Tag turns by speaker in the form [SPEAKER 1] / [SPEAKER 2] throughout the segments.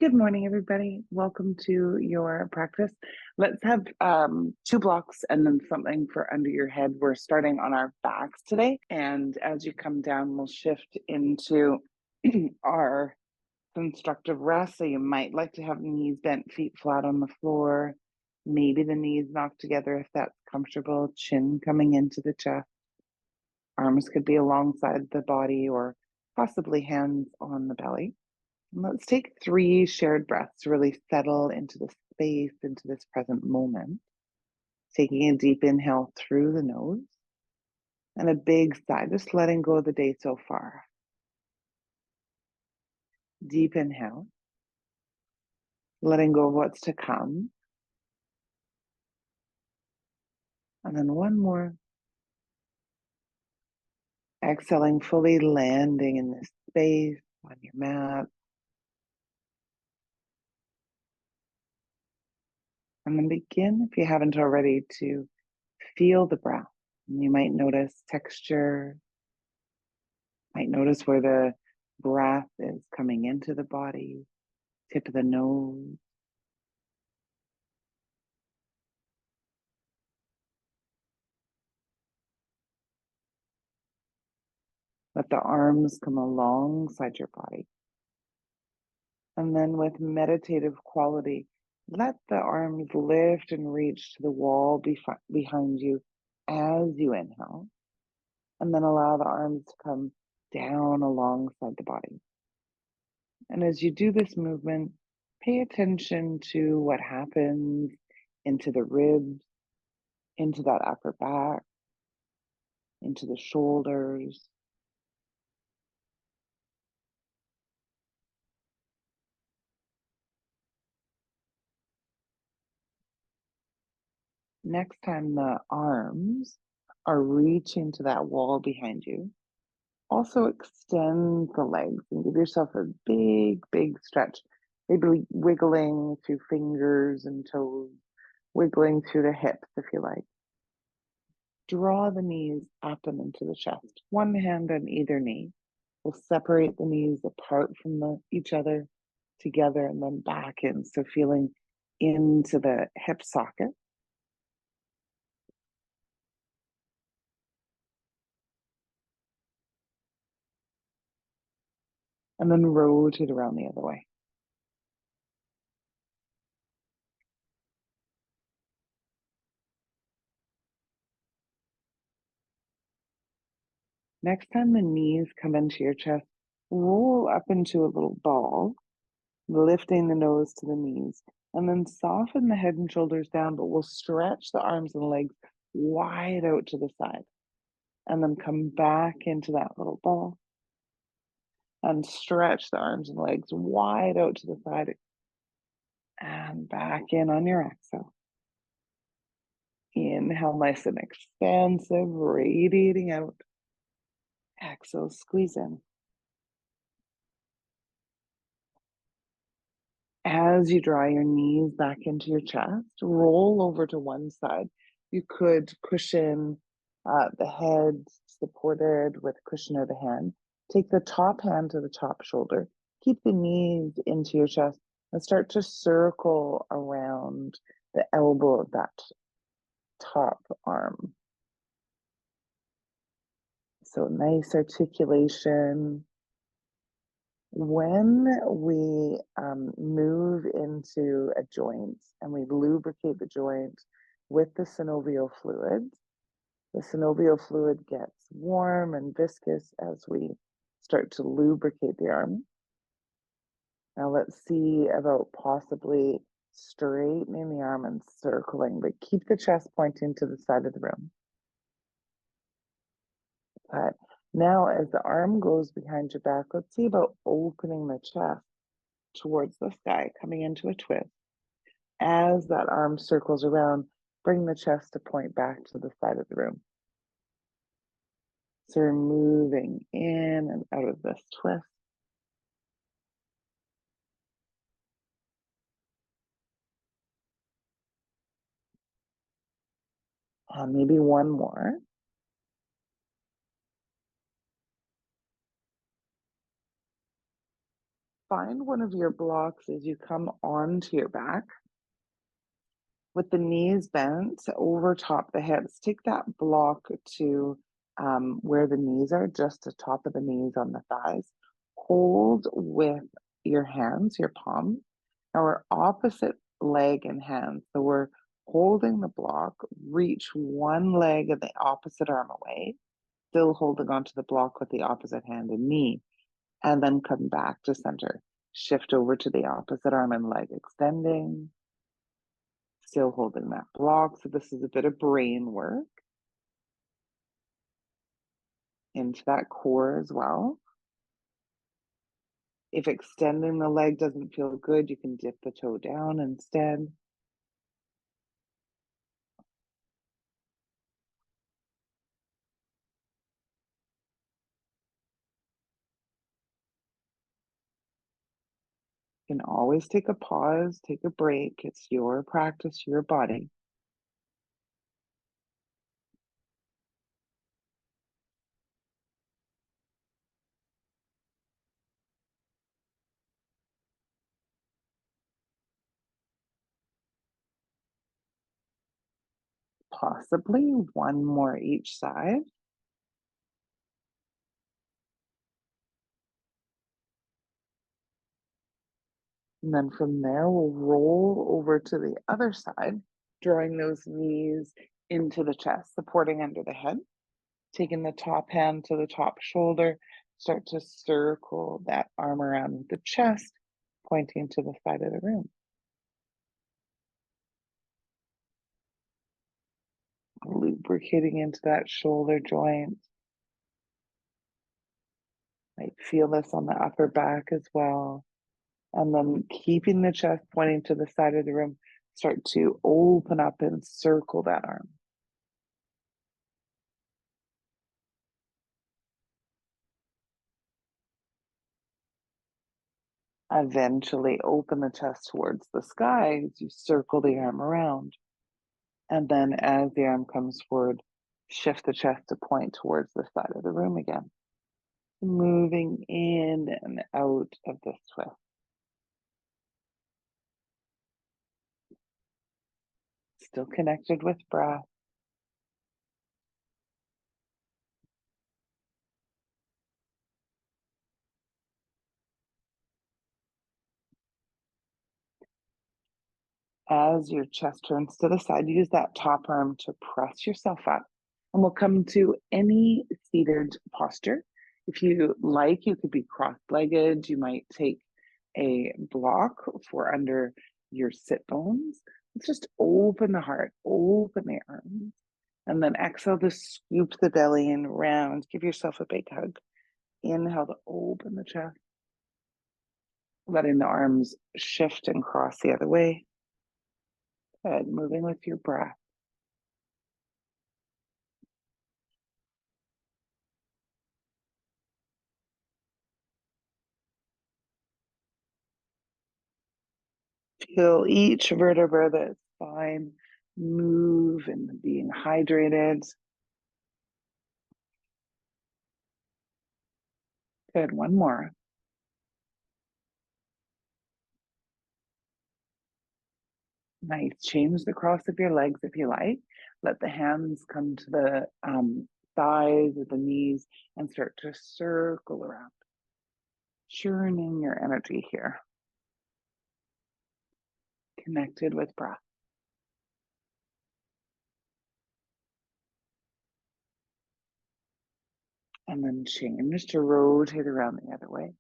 [SPEAKER 1] Good morning, everybody. Welcome to your practice. Let's have two blocks and then something for under your head. We're starting on our backs today. And as you come down, we'll shift into our constructive rest. So you might like to have knees bent, feet flat on the floor. Maybe the knees knocked together if that's comfortable. Chin coming into the chest. Arms could be alongside the body or possibly hands on the belly. Let's take 3 shared breaths to really settle into the space, into this present moment. Taking a deep inhale through the nose and a big sigh, just letting go of the day so far. Deep inhale, letting go of what's to come. And then one more. Exhaling, fully landing in this space on your mat. And then begin, if you haven't already, to feel the breath. And you might notice texture, might notice where the breath is coming into the body, tip of the nose. Let the arms come alongside your body. And then with meditative quality, let the arms lift and reach to the wall behind you as you inhale. And then allow the arms to come down alongside the body. And as you do this movement, pay attention to what happens into the ribs, into that upper back, into the shoulders. Next time the arms are reaching to that wall behind you, also extend the legs and give yourself a big, big stretch. Maybe wiggling through fingers and toes, wiggling through the hips if you like. Draw the knees up and into the chest. One hand on either knee. We'll separate the knees apart from each other, together, and then back in. So feeling into the hip socket. And then rotate around the other way. Next time the knees come into your chest, roll up into a little ball, lifting the nose to the knees, and then soften the head and shoulders down, but we'll stretch the arms and legs wide out to the side. And then come back into that little ball and stretch the arms and legs wide out to the side and back in on your exhale. Inhale, nice and expansive, radiating out. Exhale, squeeze in. As you draw your knees back into your chest, roll over to one side. You could cushion the head supported with a cushion of the hand. Take the top hand to the top shoulder. Keep the knees into your chest and start to circle around the elbow of that top arm. So nice articulation. When we move into a joint and we lubricate the joint with the synovial fluid, the synovial fluid gets warm and viscous as we start to lubricate the arm. Now let's see about possibly straightening the arm and circling, but keep the chest pointing to the side of the room. But now as the arm goes behind your back, let's see about opening the chest towards the sky, coming into a twist. As that arm circles around, bring the chest to point back to the side of the room. So we're moving in and out of this twist. Maybe one more. find one of your blocks as you come onto your back with the knees bent over top the hips. Take that block to where the knees are, just the top of the knees on the thighs. Hold with your hands, your palms. Now we're opposite leg and hand. So we're holding the block, reach one leg and the opposite arm away, still holding onto the block with the opposite hand and knee, and then come back to center. Shift over to the opposite arm and leg, extending, still holding that block. So this is a bit of brain work into that core as well. If extending the leg doesn't feel good, you can dip the toe down instead. You can always take a pause, take a break. It's your practice, your body. Possibly one more each side. And then from there, we'll roll over to the other side, drawing those knees into the chest, supporting under the head. Taking the top hand to the top shoulder, start to circle that arm around the chest, pointing to the side of the room. Lubricating into that shoulder joint. Might feel this on the upper back as well. And then keeping the chest pointing to the side of the room, start to open up and circle that arm. Eventually open the chest towards the sky as you circle the arm around. And then as the arm comes forward, shift the chest to point towards the side of the room again. Moving in and out of this twist. Still connected with breath. As your chest turns to the side, use that top arm to press yourself up. And we'll come to any seated posture. If you like, you could be cross-legged. You might take a block for under your sit bones. Just open the heart, open the arms. And then exhale to scoop the belly in round. Give yourself a big hug. Inhale to open the chest. Letting the arms shift and cross the other way. Good, moving with your breath. Feel each vertebra that's spine move and being hydrated. Good, one more. Nice, change the cross of your legs if you like. Let the hands come to the thighs or the knees and start to circle around. Churning your energy here. Connected with breath. And then change to rotate around the other way.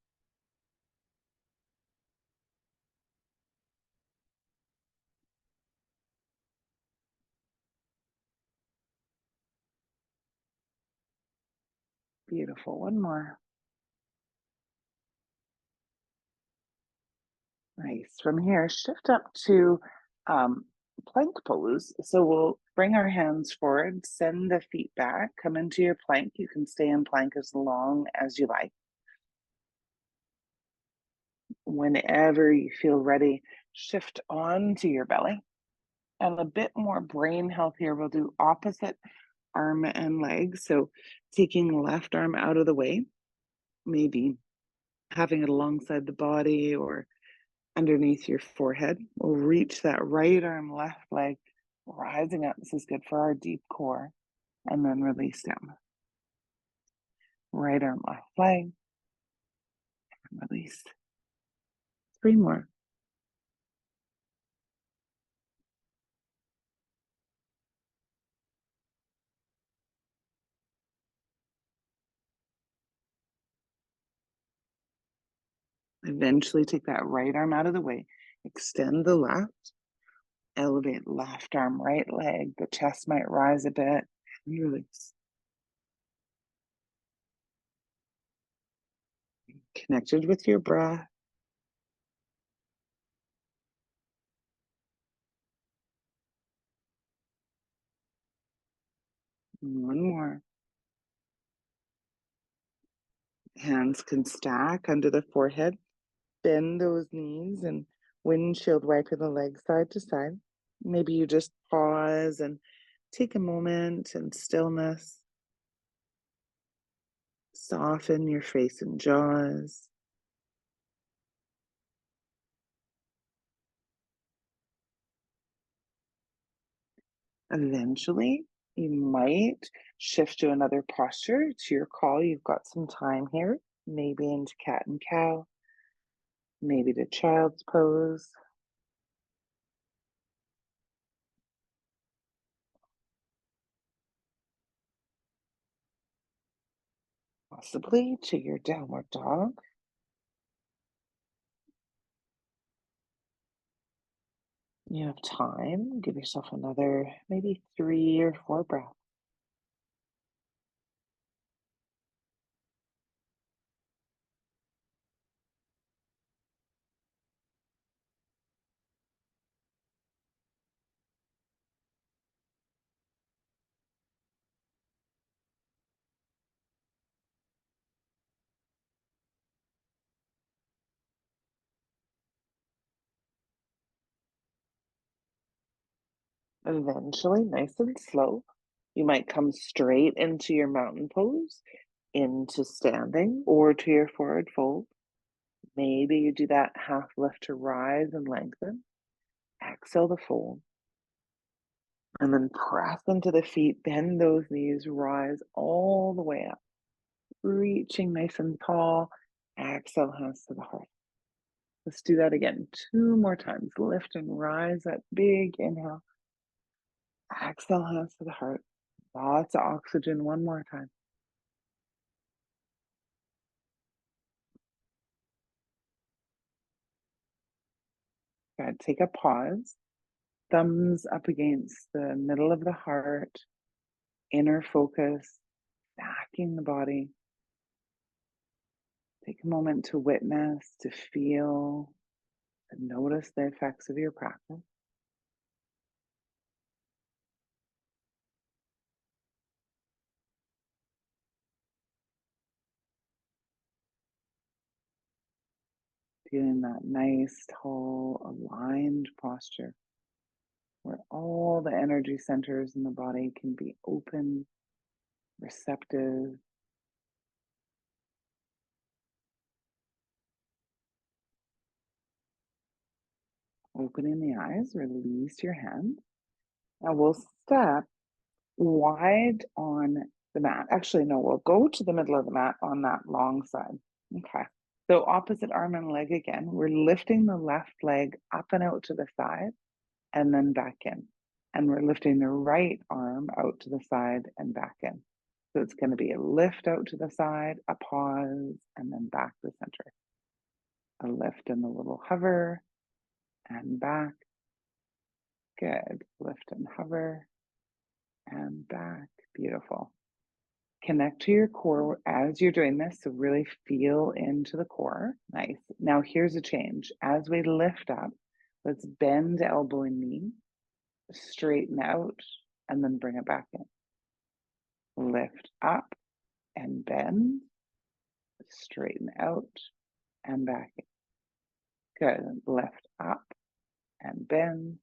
[SPEAKER 1] Beautiful, one more. Nice. From here, shift up to plank pose. So we'll bring our hands forward, send the feet back, come into your plank. You can stay in plank as long as you like. Whenever you feel ready, shift onto your belly. And a bit more brain health here, we'll do opposite arm and leg. So taking left arm out of the way, maybe having it alongside the body or underneath your forehead. We'll reach that right arm, left leg, rising up. This is good for our deep core. And then release down. Right arm, left leg, and release. 3 more. Eventually take that right arm out of the way. Extend the left. Elevate left arm, right leg. The chest might rise a bit. And release. Connected with your breath. One more. Hands can stack under the forehead. Bend those knees and windshield wiping the legs side to side. Maybe you just pause and take a moment in stillness. Soften your face and jaws. Eventually, you might shift to another posture. It's your call. You've got some time here. Maybe into cat and cow, maybe to child's pose. Possibly to your downward dog. You have time. Give yourself another maybe 3 or 4 breaths. Eventually, nice and slow, you might come straight into your mountain pose, into standing, or to your forward fold. Maybe you do that half lift to rise and lengthen. Exhale to fold. And then press into the feet, bend those knees, rise all the way up, reaching nice and tall. Exhale, hands to the heart. Let's do that again 2 more times. Lift and rise, that big inhale. Exhale, hands to the heart. Lots of oxygen. One more time. Good. Take a pause. Thumbs up against the middle of the heart. Inner focus, backing the body. Take a moment to witness, to feel, to notice the effects of your practice. Feeling that nice, tall, aligned posture where all the energy centers in the body can be open, receptive. Opening the eyes, release your hand. Now we'll step wide on the mat. Actually, no, we'll go to the middle of the mat on that long side. Okay. So opposite arm and leg again. We're lifting the left leg up and out to the side and then back in. And we're lifting the right arm out to the side and back in. So it's going to be a lift out to the side, a pause, and then back to center. A lift and a little hover and back. Good. Lift and hover and back. Beautiful. Connect to your core as you're doing this. So really feel into the core. Nice. Now here's a change. As we lift up, let's bend elbow and knee, straighten out, and then bring it back in. Lift up and bend, straighten out, and back in. Good. Lift up and bend,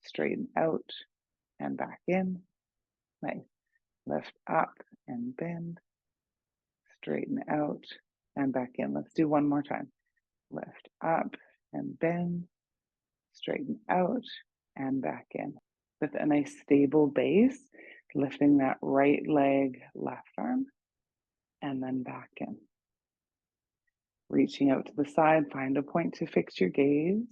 [SPEAKER 1] straighten out, and back in. Nice. Lift up and bend, straighten out, and back in. Let's do one more time. Lift up and bend, straighten out and back in. With a nice stable base, lifting that right leg, left arm, and then back in. Reaching out to the side, find a point to fix your gaze.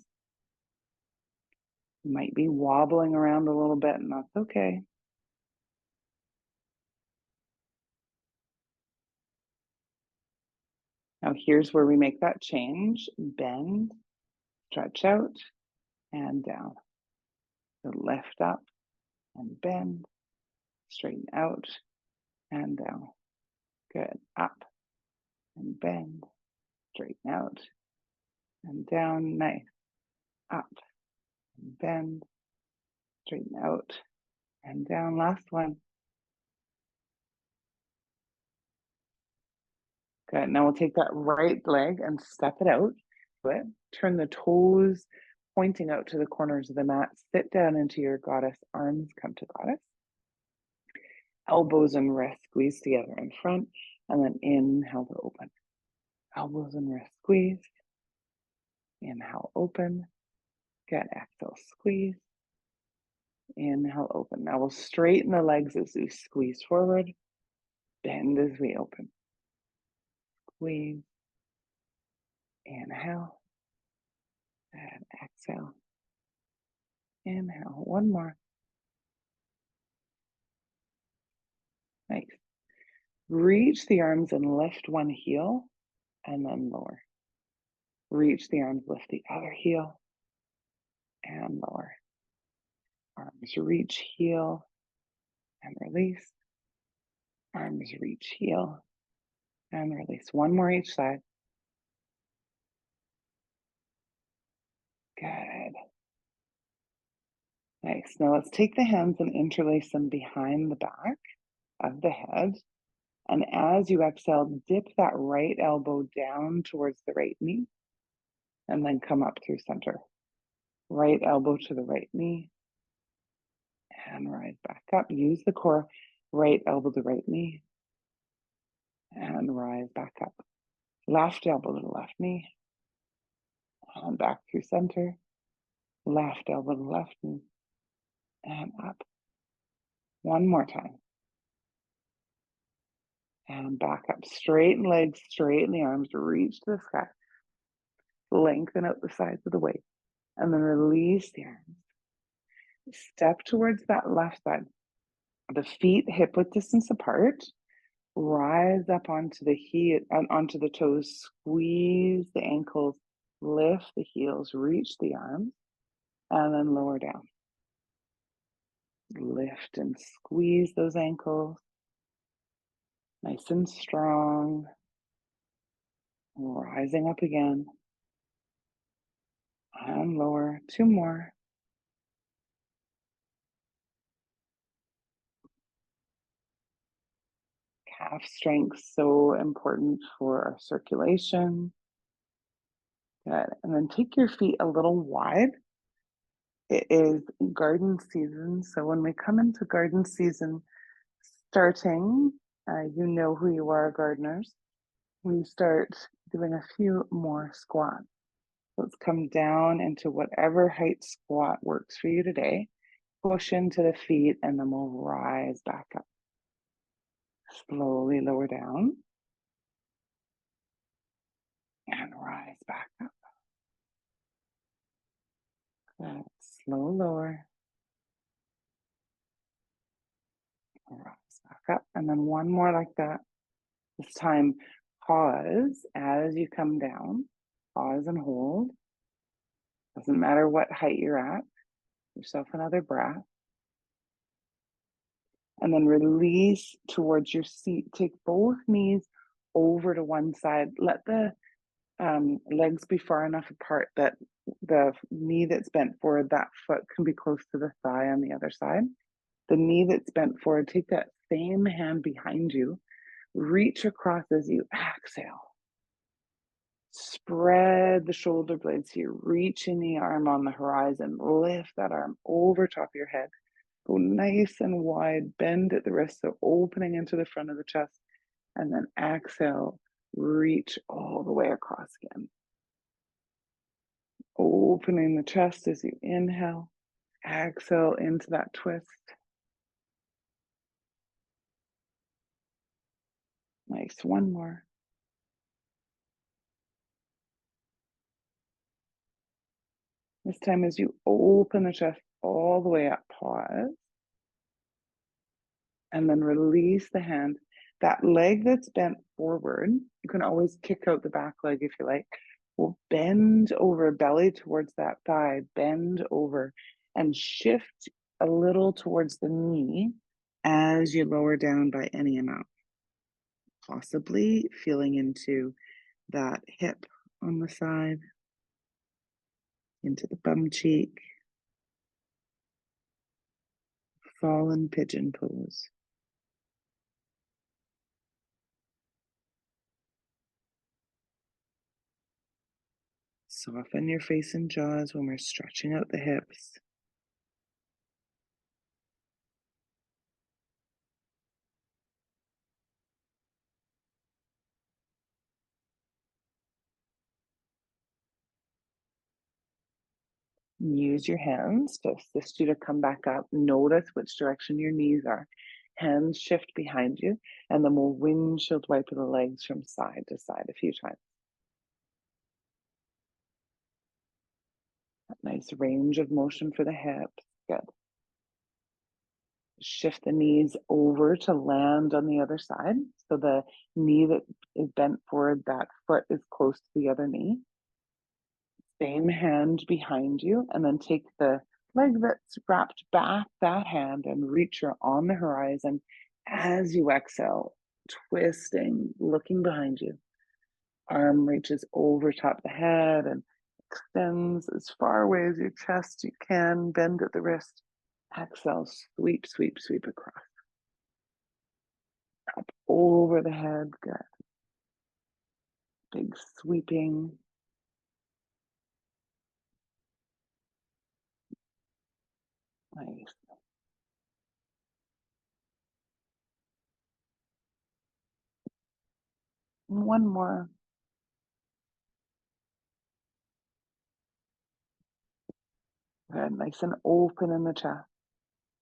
[SPEAKER 1] You might be wobbling around a little bit, and that's okay. Now here's where we make that change. Bend, stretch out, and down. So lift up and bend, straighten out and down. Good. Up and bend, straighten out and down. Nice. Up and bend, straighten out and down. Last one. Good. Now we'll take that right leg and step it out. Good. Turn the toes pointing out to the corners of the mat. Sit down into your goddess. Arms come to goddess. Elbows and wrists squeeze together in front, and then inhale to open. Elbows and wrists squeeze. Inhale, open. Good. Exhale, squeeze. Inhale, open. Now we'll straighten the legs as we squeeze forward. Bend as we open. Squeeze. Inhale. And exhale. Inhale. One more. Nice. Reach the arms and lift one heel and then lower. Reach the arms, lift the other heel and lower. Arms reach, heel and release. Arms reach, heel and release. One more each side. Good. Nice. Now let's take the hands and interlace them behind the back of the head. And as you exhale, dip that right elbow down towards the right knee and then come up through center. Right elbow to the right knee and rise back up. Use the core. Right elbow to right knee and rise back up. Left elbow to the left knee and back through center. Left elbow to the left knee and up. One more time. And back up. Straighten legs, straighten the arms, reach to the sky. Lengthen out the sides of the waist. And then release the arms. Step towards that left side. The feet hip width distance apart. Rise up onto the heel, onto the toes. Squeeze the ankles. Lift the heels. Reach the arms. And then lower down. Lift and squeeze those ankles. Nice and strong. Rising up again. And lower. Two more. Calf strength, so important for our circulation. Good. And then take your feet a little wide. It is garden season. So when we come into garden season, starting, you know who you are, gardeners. We start doing a few more squats. Let's come down into whatever height squat works for you today. Push into the feet and then we'll rise back up. Slowly lower down and rise back up. Good. Slow lower. Rise back up. And then one more like that. This time, pause as you come down. Pause and hold. Doesn't matter what height you're at. Give yourself another breath. And then release towards your seat. Take both knees over to one side. Let the legs be far enough apart that the knee that's bent forward, that foot can be close to the thigh on the other side. The knee that's bent forward, take that same hand behind you. Reach across as you exhale. Spread the shoulder blades here. Reaching the arm on the horizon. Lift that arm over top of your head. Go nice and wide. Bend at the wrist, so opening into the front of the chest. And then exhale. Reach all the way across again. Opening the chest as you inhale. Exhale into that twist. Nice. One more. This time as you open the chest all the way up, pause. And then release the hand. That leg that's bent forward, you can always kick out the back leg if you like. We'll bend over, belly towards that thigh, bend over and shift a little towards the knee as you lower down by any amount. Possibly feeling into that hip on the side, into the bum cheek, fallen pigeon pose. Soften your face and jaws when we're stretching out the hips. Use your hands to assist you to come back up. Notice which direction your knees are. Hands shift behind you, and then we'll windshield wipe the legs from side to side a few times. That nice range of motion for the hips. Good. Shift the knees over to land on the other side. So the knee that is bent forward, that foot is close to the other knee. Same hand behind you, and then take the leg that's wrapped back, that hand, and reach her on the horizon as you exhale, twisting, looking behind you. Arm reaches over top the head and extends as far away as your chest you can, bend at the wrist. Exhale, sweep, sweep, sweep across. Up over the head, good. Big sweeping. Nice. One more. Good, nice and open in the chest.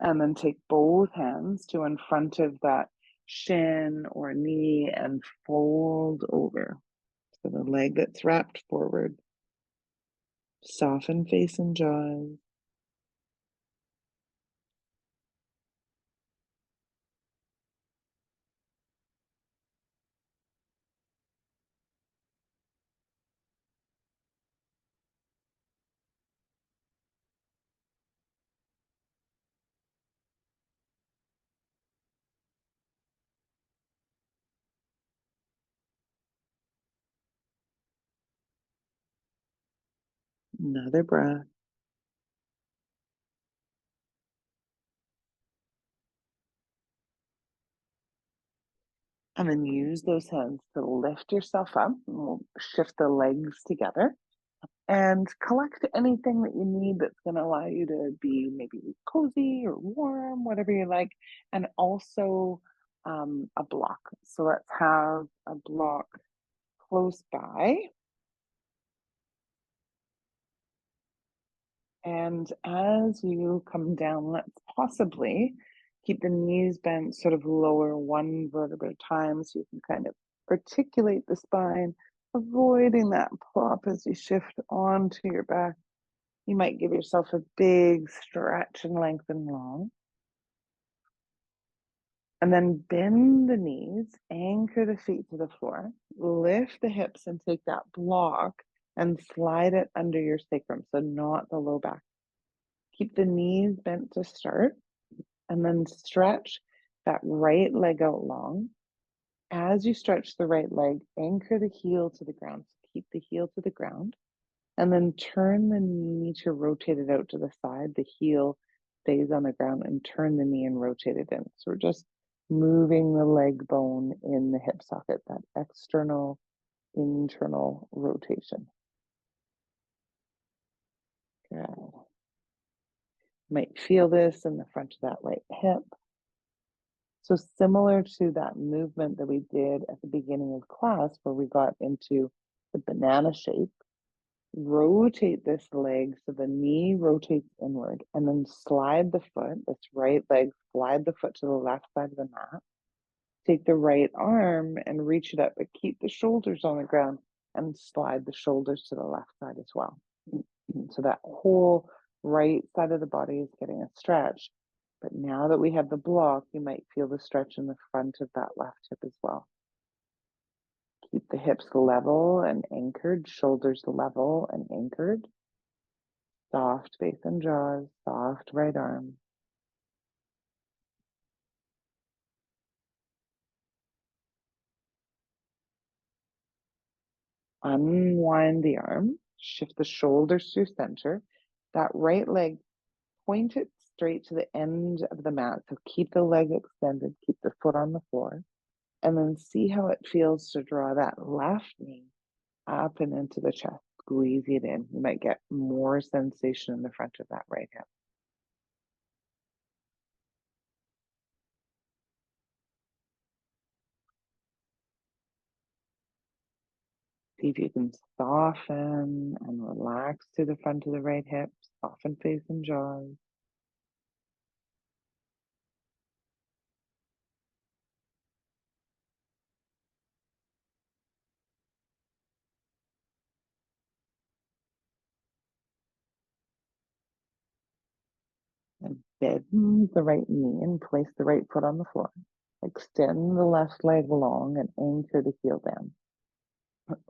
[SPEAKER 1] And then take both hands to in front of that shin or knee and fold over. So the leg that's wrapped forward. Soften face and jaws. Another breath. And then use those hands to lift yourself up. And we'll shift the legs together and collect anything that you need that's going to allow you to be maybe cozy or warm, whatever you like, and also a block. So let's have a block close by. And as you come down, let's possibly keep the knees bent, sort of lower one vertebra at a time so you can kind of articulate the spine, avoiding that plop as you shift onto your back. You might give yourself a big stretch and lengthen long. And then bend the knees, anchor the feet to the floor, lift the hips and take that block and slide it under your sacrum, so not the low back. Keep the knees bent to start, and then stretch that right leg out long. As you stretch the right leg, anchor the heel to the ground. So keep the heel to the ground, and then turn the knee to rotate it out to the side. The heel stays on the ground, and turn the knee and rotate it in. So we're just moving the leg bone in the hip socket, that external, internal rotation. Good. Might feel this in the front of that right hip. So similar to that movement that we did at the beginning of class where we got into the banana shape, rotate this leg so the knee rotates inward and then slide the foot, this right leg, slide the foot to the left side of the mat. Take the right arm and reach it up, but keep the shoulders on the ground and slide the shoulders to the left side as well. So that whole right side of the body is getting a stretch. But now that we have the block, you might feel the stretch in the front of that left hip as well. Keep the hips level and anchored, shoulders level and anchored. Soft face and jaws, soft right arm. Unwind the arm, shift the shoulders through center. That right leg, point it straight to the end of the mat. So keep the leg extended, keep the foot on the floor, and then see how it feels to draw that left knee up and into the chest. Squeeze it in. You might get more sensation in the front of that right hip. See if you can soften and relax through the front of the right hip, soften face and jaws. And bend the right knee and place the right foot on the floor. Extend the left leg long and anchor the heel down.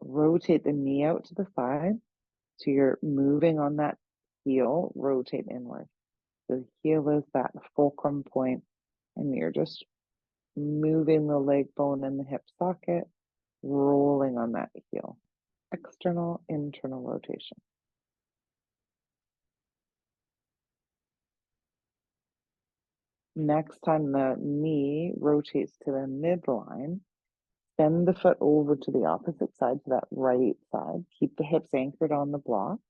[SPEAKER 1] Rotate the knee out to the side. So you're moving on that heel, rotate inward. The heel is that fulcrum point, and you're just moving the leg bone in the hip socket, rolling on that heel. External, internal rotation. Next time the knee rotates to the midline, bend the foot over to the opposite side, to that right side. Keep the hips anchored on the block.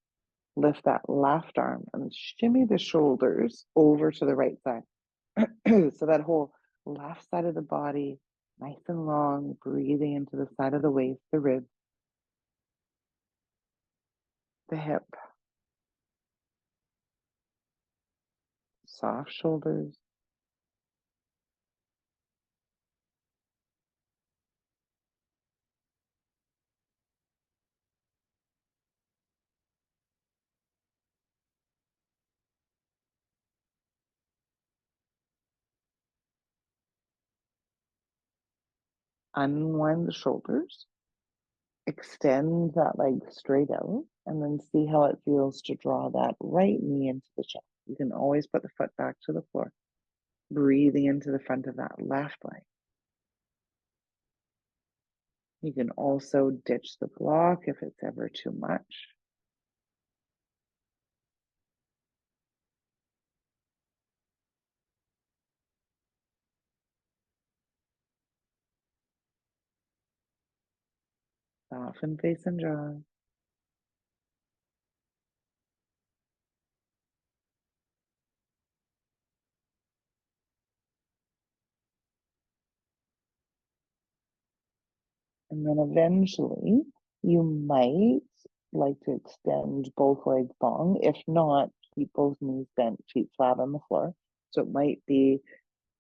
[SPEAKER 1] Lift that left arm and shimmy the shoulders over to the right side. So that whole left side of the body, nice and long, breathing into the side of the waist, the ribs, the hip, soft shoulders. Unwind the shoulders. Extend that leg straight out and then see how it feels to draw that right knee into the chest. You can always put the foot back to the floor, breathing into the front of that left leg. You can also ditch the block if it's ever too much. Soften face and jaw. And then eventually you might like to extend both legs long. If not, keep both knees bent, feet flat on the floor. So it might be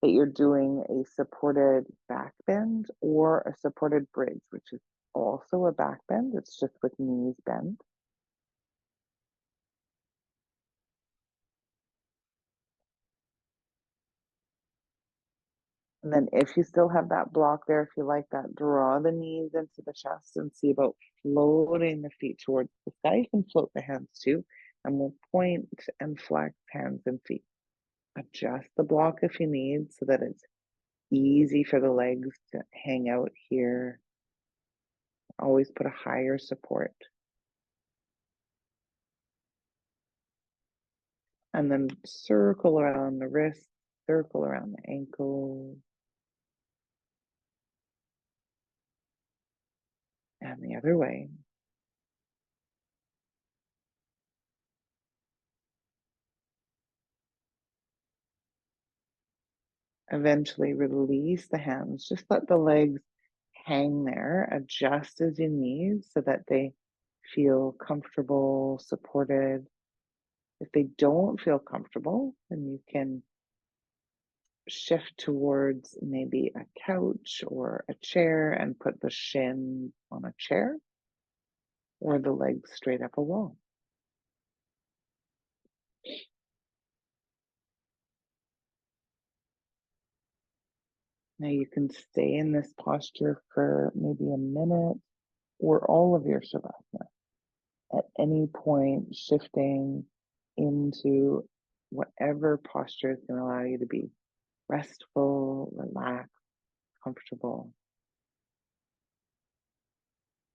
[SPEAKER 1] that you're doing a supported back bend or a supported bridge, which is also a back bend. It's just with knees bent. And then if you still have that block there, if you like that, draw the knees into the chest and see about floating the feet towards the sky. You can float the hands too, and we'll point and flex hands and feet. Adjust the block if you need so that it's easy for the legs to hang out here. Always put a higher support. And then circle around the wrist, circle around the ankle, and the other way. Eventually release the hands. Just let the legs hang there, adjust as you need so that they feel comfortable, supported. If they don't feel comfortable, then you can shift towards maybe a couch or a chair and put the shin on a chair or the legs straight up a wall. Now you can stay in this posture for maybe a minute or all of your Shavasana. At any point, shifting into whatever posture is going to allow you to be restful, relaxed, comfortable.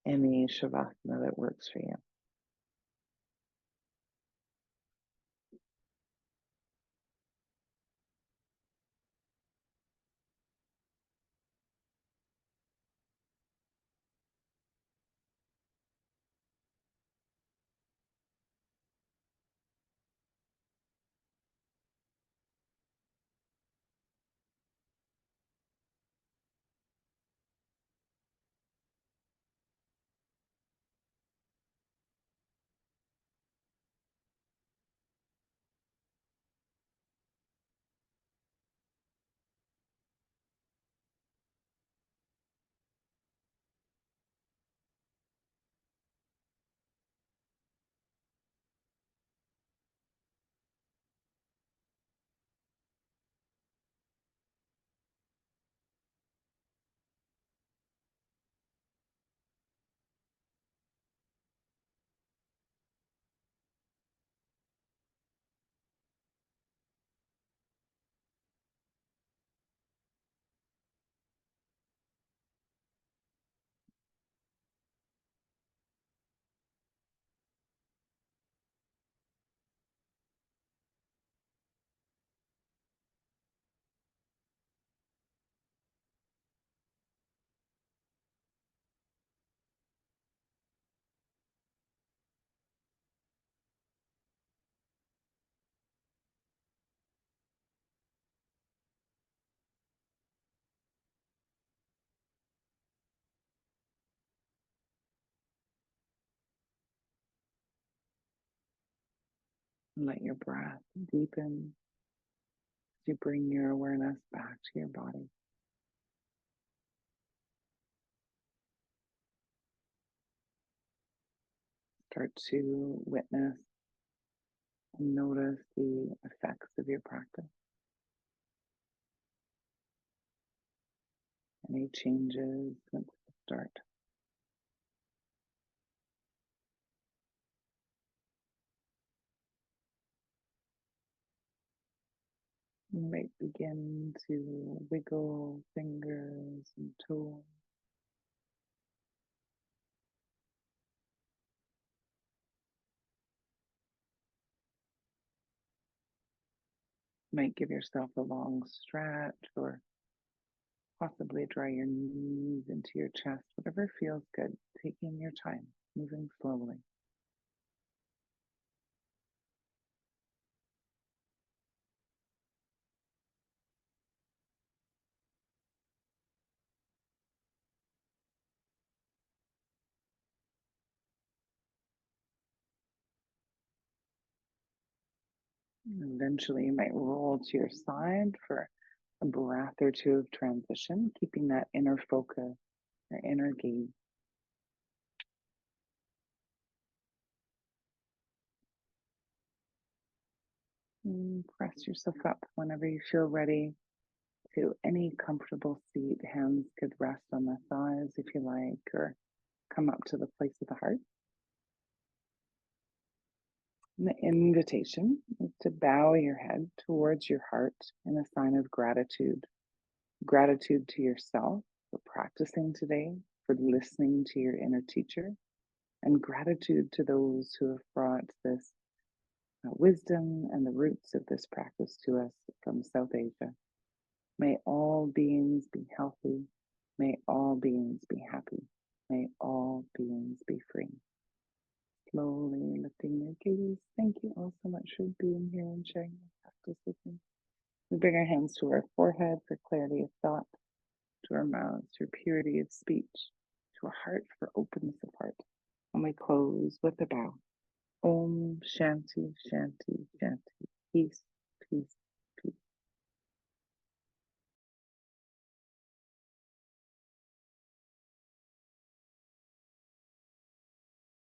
[SPEAKER 1] Any Shavasana that works for you. And let your breath deepen as you bring your awareness back to your body. Start to witness and notice the effects of your practice. Any changes since the start. You might begin to wiggle fingers and toes. Might give yourself a long stretch or possibly draw your knees into your chest, whatever feels good, taking your time, moving slowly. And eventually, you might roll to your side for a breath or two of transition, keeping that inner focus or inner gaze. And press yourself up whenever you feel ready to any comfortable seat. Hands could rest on the thighs if you like, or come up to the place of the heart. And the invitation is to bow your head towards your heart in a sign of gratitude. Gratitude to yourself for practicing today, for listening to your inner teacher, and gratitude to those who have brought this wisdom and the roots of this practice to us from South Asia. May all beings be healthy. May all beings be happy. May all beings be free. Slowly lifting your gaze. Thank you all so much for being here and sharing your practice with me. We bring our hands to our forehead for clarity of thought, to our mouths for purity of speech, to our heart for openness of heart. And we close with a bow. Om Shanti Shanti Shanti. Peace, peace,